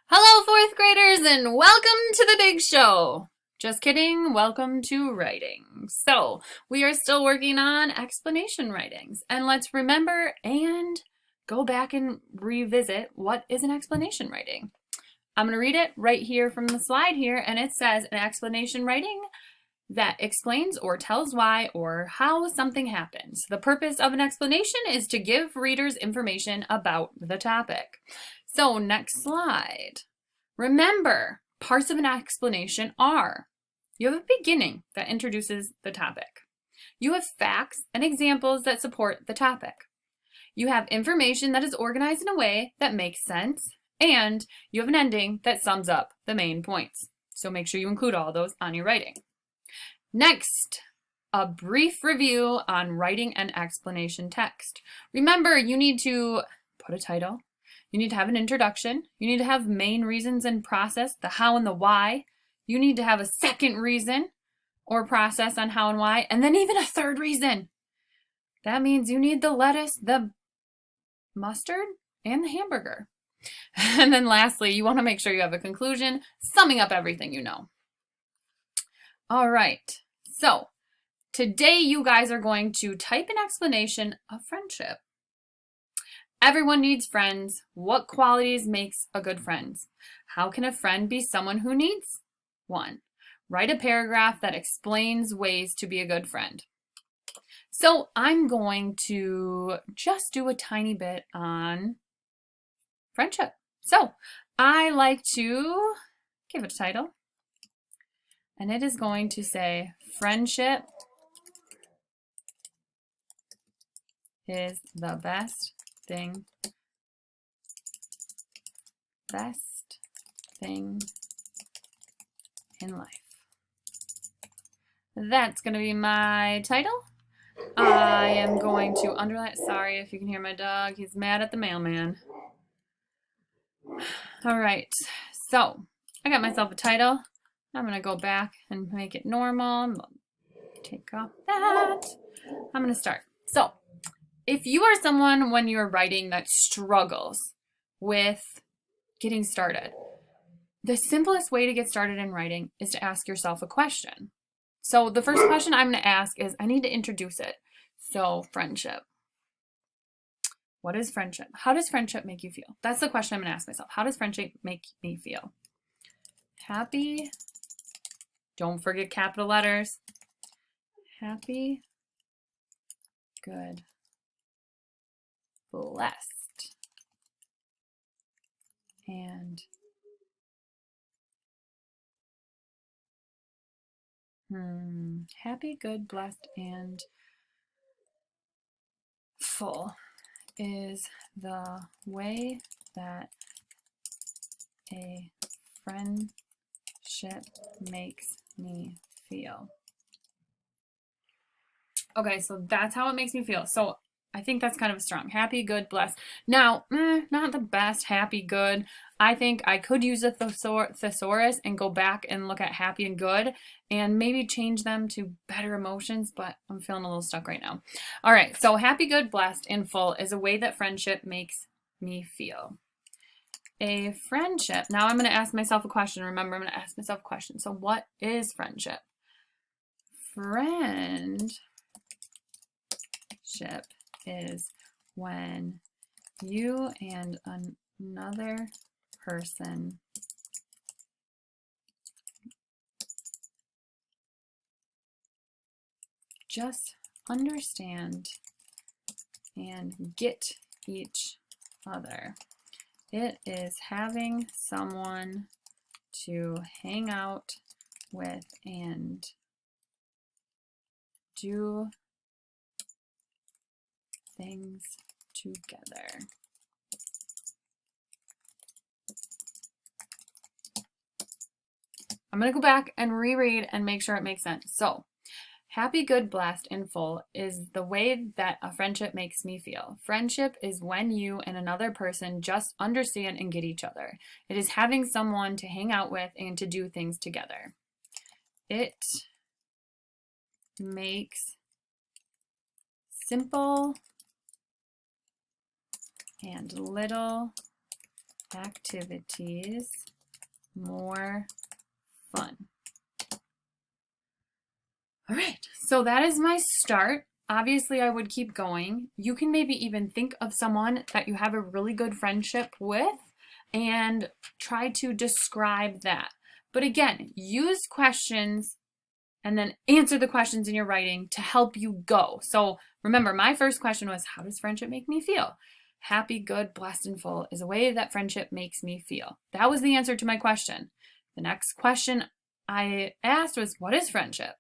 Hello, fourth graders, and welcome to the big show. Just kidding, welcome to writing. So, we are still working on explanation writings, and let's remember and go back and revisit what is an explanation writing. I'm going to read it right here from the slide here, and it says an explanation writing that explains or tells why or how something happens. The purpose of an explanation is to give readers information about the topic. So next slide. Remember, parts of an explanation are: you have a beginning that introduces the topic. You have facts and examples that support the topic. You have information that is organized in a way that makes sense. And you have an ending that sums up the main points. So make sure you include all those on your writing. Next, a brief review on writing an explanation text. Remember, you need to put a title. You need to have an introduction. You need to have main reasons and process, the how and the why. You need to have a second reason or process on how and why, and then even a third reason. That means you need the lettuce, the mustard, and the hamburger. And then lastly, you want to make sure you have a conclusion, summing up everything you know. All right, so today you guys are going to type an explanation of friendship. Everyone needs friends. What qualities makes a good friend? How can a friend be someone who needs one? Write a paragraph that explains ways to be a good friend. So I'm going to just do a tiny bit on friendship. So I like to give it a title. And it is going to say, friendship is the best thing in life. That's going to be my title. I am going to underline, sorry if you can hear my dog, he's mad at the mailman. All right, so I got myself a title. I'm going to go back and make it normal. Take off that. I'm going to start. So, if you are someone when you're writing that struggles with getting started, the simplest way to get started in writing is to ask yourself a question. So, the first question I'm going to ask is, I need to introduce it. So, friendship. What is friendship? How does friendship make you feel? That's the question I'm going to ask myself. How does friendship make me feel? Happy. Don't forget capital letters. Happy, good, blessed, and happy, good, blessed, and full is the way that a friendship makes me feel. Okay, so that's how it makes me feel. So I think that's kind of strong. Happy, good, blessed. Now, not the best happy, good. I think I could use a thesaurus and go back and look at happy and good and maybe change them to better emotions, but I'm feeling a little stuck right now. All right, so happy, good, blessed, and full is a way that friendship makes me feel. A friendship. Now I'm going to ask myself a question. Remember, I'm going to ask myself a question. So what is friendship? Friendship is when you and another person just understand and get each other. It is having someone to hang out with and do things together. I'm going to go back and reread and make sure it makes sense. So, happy, good, blessed, and full is the way that a friendship makes me feel. Friendship is when you and another person just understand and get each other. It is having someone to hang out with and to do things together. It makes simple and little activities more fun. All right, so that is my start. Obviously, I would keep going. You can maybe even think of someone that you have a really good friendship with and try to describe that. But again, use questions and then answer the questions in your writing to help you go. So remember, my first question was, how does friendship make me feel? Happy, good, blessed, and full is a way that friendship makes me feel. That was the answer to my question. The next question I asked was, what is friendship?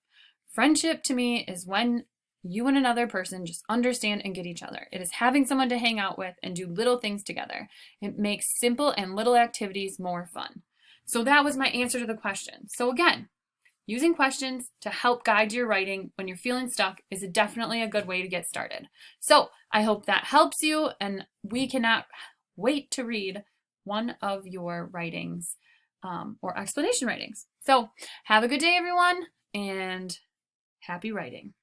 Friendship to me is when you and another person just understand and get each other. It is having someone to hang out with and do little things together. It makes simple and little activities more fun. So that was my answer to the question. So again, using questions to help guide your writing when you're feeling stuck is definitely a good way to get started. So I hope that helps you, and we cannot wait to read one of your writings or explanation writings. So have a good day, everyone, and happy writing.